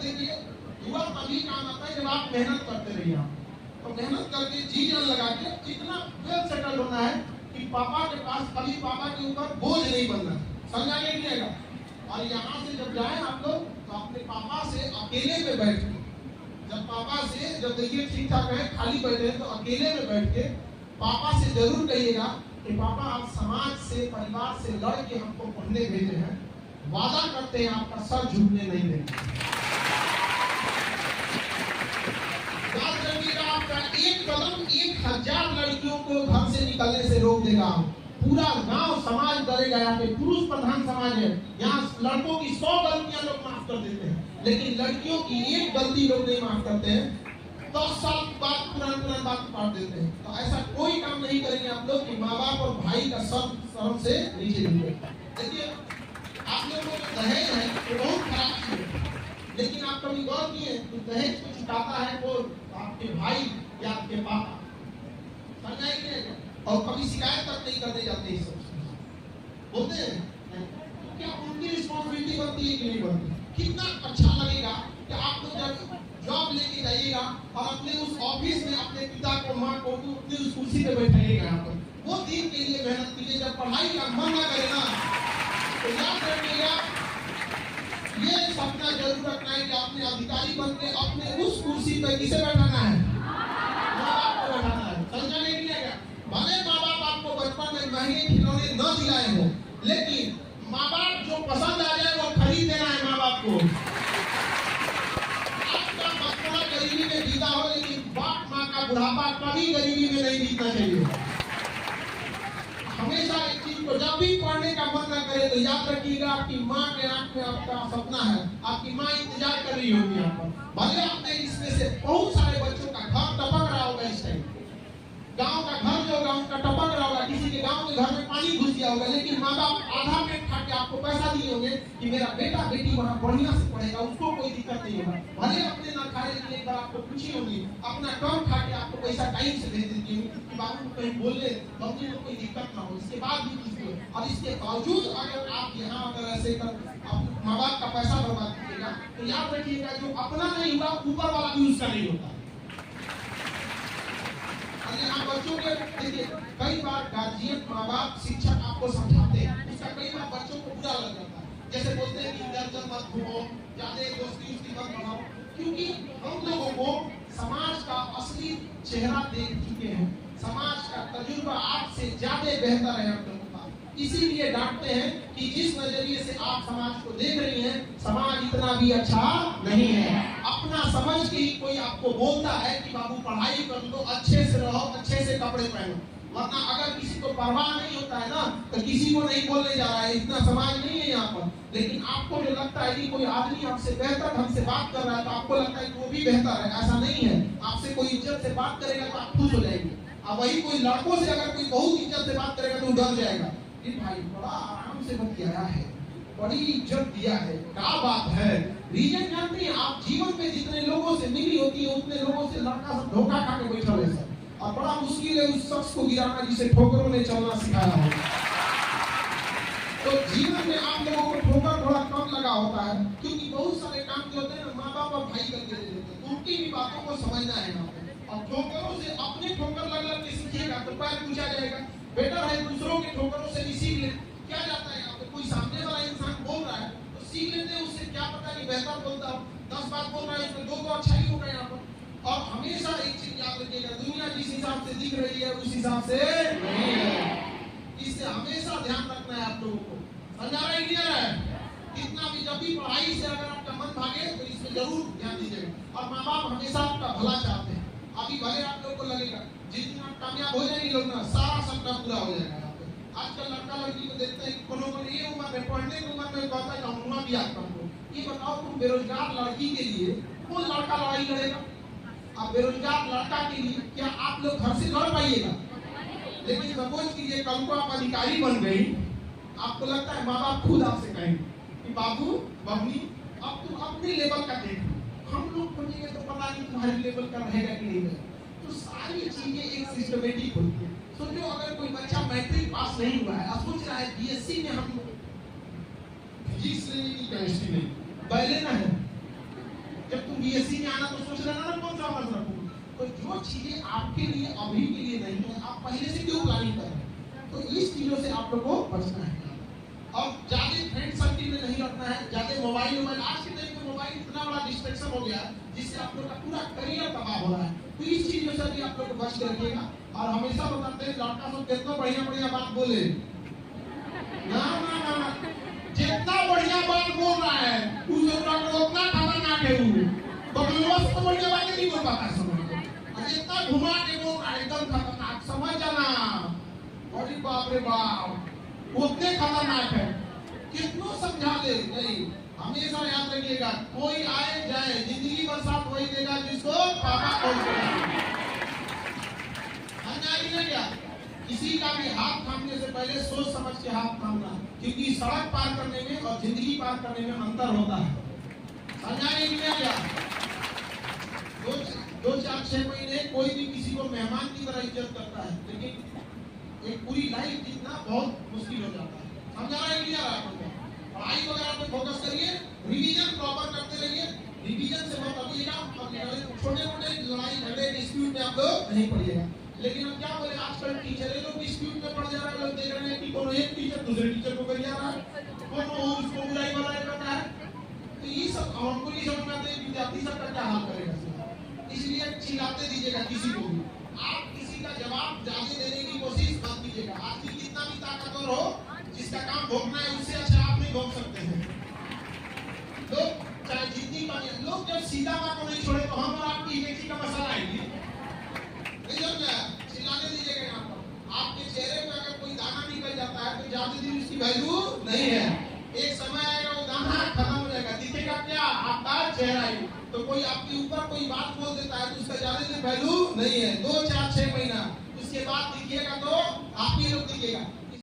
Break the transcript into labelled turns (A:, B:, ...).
A: देखिए युवा तभी काम आता है जब आप मेहनत करते रहिए। तो मेहनत करके जी जान लगा के इतना वेल सेटल होना है कि पापा के पास कभी पापा के ऊपर बोझ नहीं बनना, समझा नहीं मिलेगा। और यहाँ से जब जाए आप लोग तो अपने पापा से अकेले में बैठ के, जब पापा से जब देखिए ठीक ठाक है खाली बैठे हैं तो अकेले में बैठ के पापा से जरूर कहिएगा कि पापा आप समाज से परिवार से लड़ के हमको पढ़ने भेजे हैं, वादा करते हैं आपका सर झुकने नहीं देंगे। याद रखिएगा आपका एक कदम 1000 लड़कियों को घर से निकलने से रोक देगा। पूरा गांव समाज डरेगा। यहाँ पे पुरुष प्रधान समाज है, यहाँ लड़कों की 100 गलतियां लोग माफ कर देते हैं, लेकिन लड़कियों की एक गलती लोग नहीं माफ करते हैं। 10 साल बाद पुरान बात काट देते हैं। तो ऐसा कोई काम नहीं करेंगे आप लोग कि माँ बाप और भाई का शर्म से नीचे गिरे। देखिए आप लोगों को दहेज है वो बहुत खराब चीज है, लेकिन आप कभी गौर किए तो दहेज को चुकाता है वो आपके भाई या आपके पापा, समझाएंगे? और कभी शिकायत तक नहीं करने जाते इस सब बोलते हैं। क्या उनकी रिस्पॉन्सिबिलिटी बनती है कि नहीं बनती? कितना अच्छा लगेगा कि आप लोग जब जॉब लेके जाइएगा और अपने उस ऑफिस में अपने पिता को माँ को अपनी उस कुर्सी पे बैठाइएगा। यहाँ पर वो दिन के लिए मेहनत कीजिए। जब पढ़ाई का मन ना करे ना तो याद रखिएगा ये सपना जरूर रखना है कि अपने अधिकारी बन के अपने उस कुर्सी पे किसे बैठाना है? माँ बाप को बैठाना है। समझा नहीं किया? भले माँ बाप आपको बचपन में महंगे खिलौने न दिलाए हो, लेकिन माँ बाप जो पसंद आ जाए वो खरीद देना है माँ बाप को। आपका बचपना गरीबी में बीता हो, लेकिन बाप माँ का बुढ़ापा कभी गरीबी में नहीं बीतना चाहिए। हमेशा एक चीज को जब भी पढ़ने का मन न करे तो याद रखिएगा आपकी माँ के आंख में आपका सपना है, आपकी माँ इंतजार कर रही होगी आप पर। भले आपने इसमें से बहुत सारे बच्चों का घर टपक रहा होगा, इस टाइम गांव का घर जो होगा उनका टपक रहा होगा, किसी के गांव के घर में पानी घुस गया होगा, लेकिन माँ बाप आधा पेट खा के आपको पैसा दिए होंगे कि मेरा बेटा बेटी वहाँ बढ़िया से पढ़ेगा, उसको कोई दिक्कत नहीं होगा। भले अपने ना खाने के लिए आपको पूछी होगी, अपना कम खा के आपको पैसा टाइम से भेज देती होगी कि बाबू को कहीं बोलने बच्चे को कोई दिक्कत ना हो। इसके बाद भी किसी और इसके बावजूद अगर आप यहाँ अगर ऐसे कर माँ बाप का पैसा बर्बाद कीजिएगा तो याद रखिएगा जो अपना नहीं हुआ ऊपर वाला भी उसका नहीं होता। यहाँ बच्चों के देखिए कई बार गार्जियन माँ बाप शिक्षक आपको समझाते हैं, उसका कई बार बच्चों को बुरा लग जाता है। जैसे बोलते हैं कि इधर मत घूमो, ज्यादा दोस्ती उसकी मत बनाओ, क्योंकि हम लोगों को समाज का असली चेहरा देख चुके हैं, समाज का तजुर्बा आपसे ज्यादा बेहतर है हम लोगों का। इसीलिए डांटते हैं कि जिस नजरिए से आप समाज को देख रही हैं समाज इतना भी अच्छा नहीं है। अपना समझ के ही कोई आपको बोलता है कि बाबू पढ़ाई कर लो, अच्छे से रहो, अच्छे से कपड़े पहनो, वरना अगर किसी को परवाह नहीं होता है ना तो किसी को नहीं बोलने जा रहा है। इतना समाज नहीं है यहाँ पर। लेकिन आपको जो लगता है कि कोई आदमी आपसे बेहतर हमसे बात कर रहा है तो आपको लगता है कि वो भी बेहतर है, ऐसा नहीं है। आपसे कोई इज्जत से बात करेगा तो आप खुश हो जाएंगे, और वही कोई लड़कों से अगर कोई बहुत इज्जत से बात करेगा तो डर जाएगा कि भाई बड़ा आराम से बतियाया है, बड़ी इज्जत दिया है, क्या बात है। रीजन जानते हैं आप जीवन में जितने लोगों से मिली होती है उतने लोगों से लड़का सब धोखा खा के बैठा है सर, और बड़ा मुश्किल है उस शख्स को गिराना जिसे ठोकरों ने चलना सिखाया हो। तो जीवन में आप लोगों को ठोकर थोड़ा कम लगा होता है, क्योंकि बहुत सारे काम जो होते हैं माँ बाप और भाई करके दे देते हैं, उनकी भी बातों को समझना है यहाँ पे। और ठोकरों से अपने ठोकर लग लग के सीखिएगा तो पैर पूछा जाएगा, बेटर है दूसरों के ठोकरों से भी सीख ले। क्या जाता है यहाँ पे कोई सामने वाला इंसान बोल रहा है तो सीख लेते हैं उससे, क्या पता कि बेहतर बोलता हो, 10 बात बोल रहा है उसमें 2 तो अच्छा ही होगा यहाँ पर। और हमेशा एक चीज याद रखिएगा, दुनिया जिस हिसाब से दिख रही है उस हिसाब से नहीं है। इससे हमेशा ध्यान रखना है आप लोगों को। समझा रहा है क्लियर है? कितना भी जब भी पढ़ाई से अगर आपका मन भागे तो इसमें जरूर ध्यान दीजिएगा। और माँ बाप हमेशा आपका भला चाहते हैं। अभी भले आप लोग को लगेगा जिस दिन आप कामयाब हो जाएंगे लोग ना सारा सपना पूरा हो जाएगा। आजकल लड़का लड़की को देखते हैं कोनो को ये उम्र में पढ़ने की उम्र में कहता है हम भी आता हूँ। ये बताओ तुम बेरोजगार लड़की के लिए कौन लड़का लड़ाई लड़ेगा? आप बेरोजगार लड़का के लिए क्या आप लोग घर से लड़ पाइएगा? लेकिन सपोज कीजिए कल को आप अधिकारी बन गई, आपको लगता है माँ बाप खुद आपसे कहेंगे कि बाबू बबनी अब तुम अपने लेवल का देखो, हम लोग बनेंगे तो पता नहीं तुम्हारे लेवल का रहेगा कि नहीं रहेगा। तो सारी चीजें एक सिस्टमेटिक होती है। सोचो अगर कोई बच्चा मैट्रिक पास नहीं हुआ है, अब सोच रहा है बीएससी में हम फिजिक्स लेने की केमिस्ट्री नहीं, पहले ना है बीएससी में आना तो सोच रहे ना कौन सा ऑनर्स रखूं। तो जो चीजें आपके लिए अभी के लिए नहीं है, आप पहले से क्यों प्लानिंग कर रहे हैं? तो इस चीजों से आप लोग को बचना है और ज्यादा फ्रेंड सर्किल में नहीं रखना है, ज्यादा मोबाइल आज के टाइम में मोबाइल इतना बड़ा डिस्ट्रैक्शन हो गया जिससे आप लोग का पूरा करियर तबाह हो रहा है। तो इस चीजों से भी आप लोग को बच के रखिएगा और हमेशा बताते हैं लड़का सब कितना बढ़िया बढ़िया बात बोले ना ना ना ना, जितना बढ़िया बात बोल रहा है उसे उतना खतरनाक है वो, बगलवा से तो बढ़िया बातें नहीं बोल पाता समझ, और जितना घुमा के बोल रहा है एकदम खतरनाक, समझ जाना। अरे बाप रे बाप, उतने खतरनाक है, कितना समझा ले नहीं। हमेशा याद रखिएगा, कोई आए जाए जिंदगी भर साथ वही देगा जिसको पापा बोलते क्या। किसी का भी हाथ थामने से पहले सोच समझ के हाथ थामना, क्योंकि सड़क पार करने में और जिंदगी पार करने में अंतर होता है। समझाने क्या दो चार 6 महीने कोई भी किसी को मेहमान की तरह इज्जत करता है, लेकिन एक पूरी लाइफ जीतना बहुत मुश्किल हो जाता है। समझा रहा है क्या आपको? पढ़ाई वगैरह पे फोकस करिए, रिवीजन प्रॉपर करते रहिए, रिवीजन से मत अभिएगा और छोटे मोटे लड़ाई झगड़े डिस्प्यूट में आप लोग नहीं पड़िएगा। लेकिन हम क्या बोले, आजकल टीचर लोग डिस्प्यूट में पड़ जा रहे हैं, लोग देख रहे हैं कि कोनो एक टीचर दूसरे टीचर को कर जा रहा है, कोनो उसको बुराई भलाई करता है। तो ये सब हमको नहीं समझ में आता है विद्यार्थी सब का क्या हाल करेगा। इसलिए चिल्लाते दीजिएगा किसी को भी, आप किसी का जवाब ज्यादा देने की कोशिश मत कीजिएगा। आदमी कितना भी ताकतवर हो, जिसका काम भोगना है उससे अच्छा आप नहीं भोग सकते हैं। लोग चाहे जितनी पानी, लोग जब सीता माँ को नहीं छोड़े तो हम और आपकी इमेजी का मसला आएगी नहीं समझा। चिल्लाने दीजिएगा यहाँ पर। आपके चेहरे पे अगर कोई दाना निकल जाता है तो ज्यादा दिन उसकी वैल्यू नहीं है। एक समय आएगा वो दाना खत्म हो जाएगा, दिखेगा क्या? आपका चेहरा ही। तो कोई आपके ऊपर कोई बात बोल देता है तो उसका ज्यादा दिन वैल्यू नहीं है। 2 4 6 महीना उसके बाद दिखिएगा तो आप ही लोग दिखेगा।